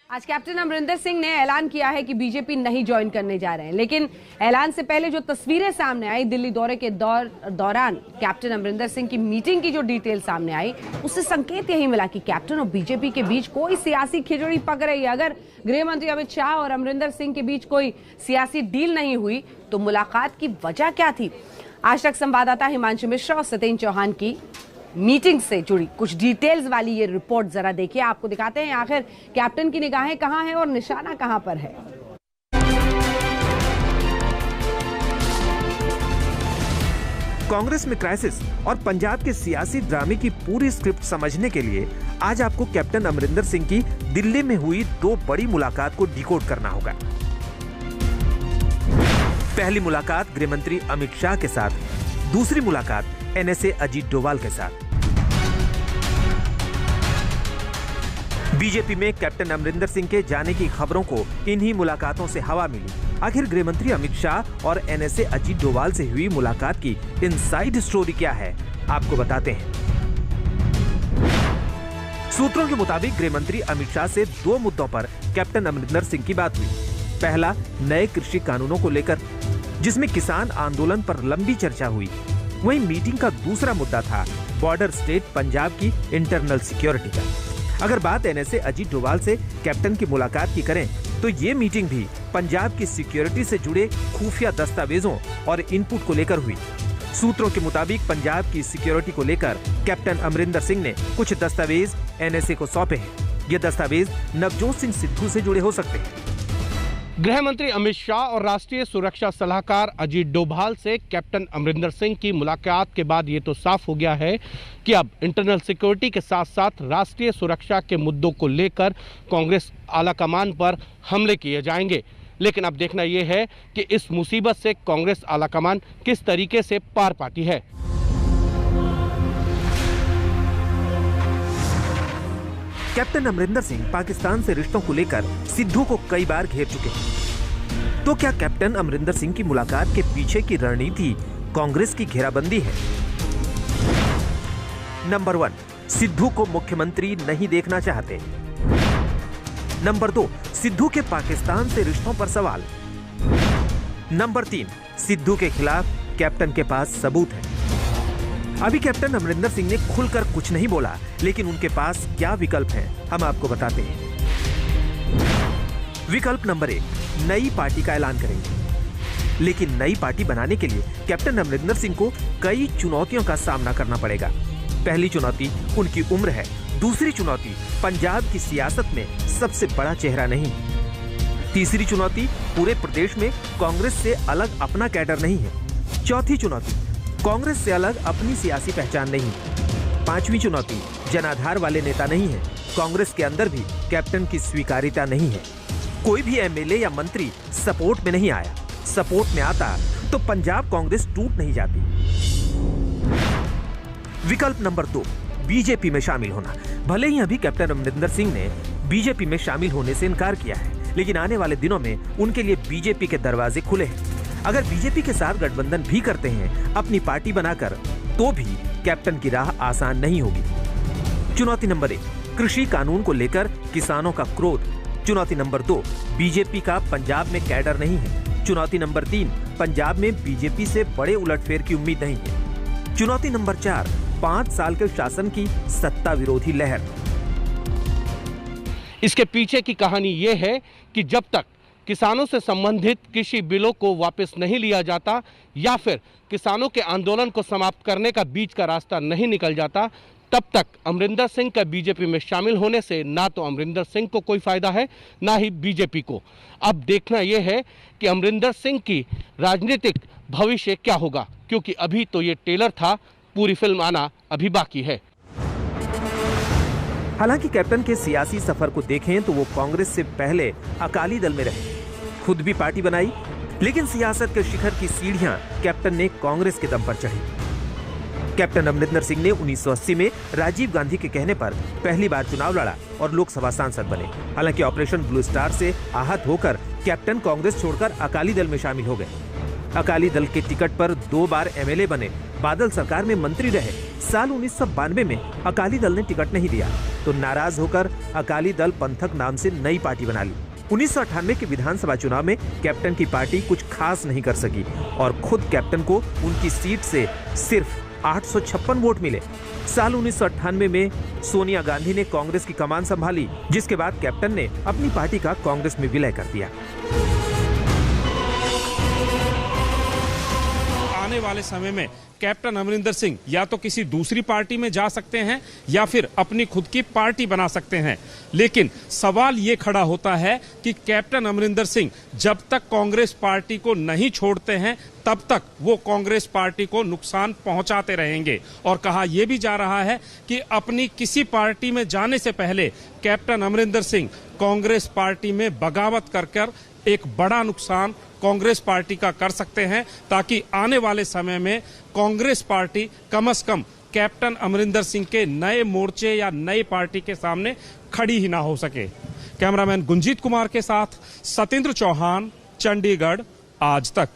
आज कैप्टन अमरिंदर सिंह ने ऐलान किया है कि बीजेपी नहीं ज्वाइन करने जा रहे हैं, लेकिन ऐलान से पहले जो तस्वीरें सामने आई दिल्ली दौरे के दौरान कैप्टन अमरिंदर सिंह की मीटिंग की जो डिटेल सामने आई, उससे संकेत यही मिला कि कैप्टन और बीजेपी के बीच कोई सियासी खिचड़ी पक रही है। अगर गृह मंत्री अमित शाह और अमरिंदर सिंह के बीच कोई सियासी डील नहीं हुई तो मुलाकात की वजह क्या थी? आज तक संवाददाता हिमांशु मिश्रा और सतेन चौहान की मीटिंग से जुड़ी कुछ डिटेल्स वाली ये रिपोर्ट जरा देखिए, आपको दिखाते हैं आखिर कैप्टन की निगाहें कहां हैं और निशाना कहां पर है। कांग्रेस में क्राइसिस और पंजाब के सियासी ड्रामे की पूरी स्क्रिप्ट समझने के लिए आज आपको कैप्टन अमरिंदर सिंह की दिल्ली में हुई दो बड़ी मुलाकात को डिकोड करना होगा। पहली मुलाकात गृह मंत्री अमित शाह के साथ, दूसरी मुलाकात एनएसए अजीत डोभाल के साथ। बीजेपी में कैप्टन अमरिंदर सिंह के जाने की खबरों को इन्हीं मुलाकातों से हवा मिली। आखिर गृह मंत्री अमित शाह और एनएसए अजीत डोभाल से हुई मुलाकात की इनसाइड स्टोरी क्या है, आपको बताते हैं। सूत्रों के मुताबिक गृह मंत्री अमित शाह से दो मुद्दों पर कैप्टन अमरिंदर सिंह की बात हुई। पहला, नए कृषि कानूनों को लेकर, जिसमें किसान आंदोलन पर लंबी चर्चा हुई। वहीं मीटिंग का दूसरा मुद्दा था बॉर्डर स्टेट पंजाब की इंटरनल सिक्योरिटी का। अगर बात एनएसए अजीत डोभाल से कैप्टन की मुलाकात की करें तो ये मीटिंग भी पंजाब की सिक्योरिटी से जुड़े खुफिया दस्तावेजों और इनपुट को लेकर हुई। सूत्रों के मुताबिक पंजाब की सिक्योरिटी को लेकर कैप्टन अमरिंदर सिंह ने कुछ दस्तावेज एनएसए को सौंपे हैं। ये दस्तावेज नवजोत सिंह सिद्धू से जुड़े हो सकते हैं। गृह मंत्री अमित शाह और राष्ट्रीय सुरक्षा सलाहकार अजीत डोभाल से कैप्टन अमरिंदर सिंह की मुलाकात के बाद ये तो साफ हो गया है कि अब इंटरनल सिक्योरिटी के साथ साथ राष्ट्रीय सुरक्षा के मुद्दों को लेकर कांग्रेस आलाकमान पर हमले किए जाएंगे। लेकिन अब देखना यह है कि इस मुसीबत से कांग्रेस आलाकमान किस तरीके से पार पाती है। कैप्टन अमरिंदर सिंह पाकिस्तान से रिश्तों को लेकर सिद्धू को कई बार घेर चुके हैं। तो क्या कैप्टन अमरिंदर सिंह की मुलाकात के पीछे की रणनीति कांग्रेस की घेराबंदी है? नंबर 1, सिद्धू को मुख्यमंत्री नहीं देखना चाहते। नंबर 2, सिद्धू के पाकिस्तान से रिश्तों पर सवाल। नंबर 3, सिद्धू के खिलाफ कैप्टन के पास सबूत है। अभी कैप्टन अमरिंदर सिंह ने खुलकर कुछ नहीं बोला, लेकिन उनके पास क्या विकल्प हैं, हम आपको बताते हैं। विकल्प नंबर 1, नई पार्टी का ऐलान करेंगे। लेकिन नई पार्टी बनाने के लिए कैप्टन अमरिंदर सिंह को कई चुनौतियों का सामना करना पड़ेगा। पहली चुनौती उनकी उम्र है। दूसरी चुनौती पंजाब की सियासत में सबसे बड़ा चेहरा नहीं। तीसरी चुनौती पूरे प्रदेश में कांग्रेस से अलग अपना कैडर नहीं है। चौथी चुनौती कांग्रेस से अलग अपनी सियासी पहचान नहीं। पांचवी चुनौती जनाधार वाले नेता नहीं है। कांग्रेस के अंदर भी कैप्टन की स्वीकार्यता नहीं है। कोई भी एमएलए या मंत्री सपोर्ट में नहीं आया। सपोर्ट में आता तो पंजाब कांग्रेस टूट नहीं जाती। विकल्प नंबर 2, बीजेपी में शामिल होना। भले ही अभी कैप्टन अमरिंदर सिंह ने बीजेपी में शामिल होने से इनकार किया है, लेकिन आने वाले दिनों में उनके लिए बीजेपी के दरवाजे खुले हैं। अगर बीजेपी के साथ गठबंधन भी करते हैं अपनी पार्टी बनाकर, तो भी कैप्टन की राह आसान नहीं होगी। चुनौती नंबर 1, कृषि कानून को लेकर किसानों का क्रोध। चुनौती नंबर 2, बीजेपी का पंजाब में कैडर नहीं है। चुनौती नंबर 3, पंजाब में बीजेपी से बड़े उलटफेर की उम्मीद नहीं है। चुनौती नंबर 4, 5 साल के शासन की सत्ता विरोधी लहर। इसके पीछे की कहानी ये है कि जब तक किसानों से संबंधित कृषि बिलों को वापस नहीं लिया जाता या फिर किसानों के आंदोलन को समाप्त करने का बीच का रास्ता नहीं निकल जाता, तब तक अमरिंदर सिंह का बीजेपी में शामिल होने से ना तो अमरिंदर सिंह को कोई फायदा है, ना ही बीजेपी को। अब देखना यह है कि अमरिंदर सिंह की राजनीतिक भविष्य क्या होगा, क्योंकि अभी तो ये टेलर था, पूरी फिल्म आना अभी बाकी है। हालांकि कैप्टन के सियासी सफर को देखें तो वो कांग्रेस से पहले अकाली दल में रहे, खुद भी पार्टी बनाई, लेकिन सियासत के शिखर की सीढ़ियां कैप्टन ने कांग्रेस के दम पर चढ़ी। कैप्टन अमरिंदर सिंह ने 1980 में राजीव गांधी के कहने पर पहली बार चुनाव लड़ा और लोकसभा सांसद बने। हालांकि ऑपरेशन ब्लू स्टार से आहत होकर कैप्टन कांग्रेस छोड़कर अकाली दल में शामिल हो गए। अकाली दल के टिकट पर 2 बार एमएलए बने, बादल सरकार में मंत्री रहे। साल 1992 में अकाली दल ने टिकट नहीं दिया तो तो नाराज होकर अकाली दल पंथक नाम से नई पार्टी बना ली। 1998 के विधानसभा चुनाव में कैप्टन की पार्टी कुछ खास नहीं कर सकी और खुद कैप्टन को उनकी सीट से सिर्फ 856 वोट मिले। साल 1998 में सोनिया गांधी ने कांग्रेस की कमान संभाली, जिसके बाद कैप्टन ने अपनी पार्टी का कांग्रेस में विलय कर दिया। आने वाले समय में कैप्टन अमरिंदर सिंह या तो किसी दूसरी पार्टी में जा सकते हैं या फिर अपनी खुद की पार्टी बना सकते हैं, लेकिन सवाल ये खड़ा होता है कि कैप्टन अमरिंदर सिंह जब तक कांग्रेस पार्टी को नहीं छोड़ते हैं तब तक वो कांग्रेस पार्टी को नुकसान पहुंचाते रहेंगे। और कहा यह भी जा रहा है कि अपनी किसी पार्टी में जाने से पहले कैप्टन अमरिंदर सिंह कांग्रेस पार्टी में बगावत कर एक बड़ा नुकसान कांग्रेस पार्टी का कर सकते हैं, ताकि आने वाले समय में कांग्रेस पार्टी कम से कम कैप्टन अमरिंदर सिंह के नए मोर्चे या नई पार्टी के सामने खड़ी ही ना हो सके। कैमरामैन गुंजीत कुमार के साथ सतेंद्र चौहान, चंडीगढ़, आज तक।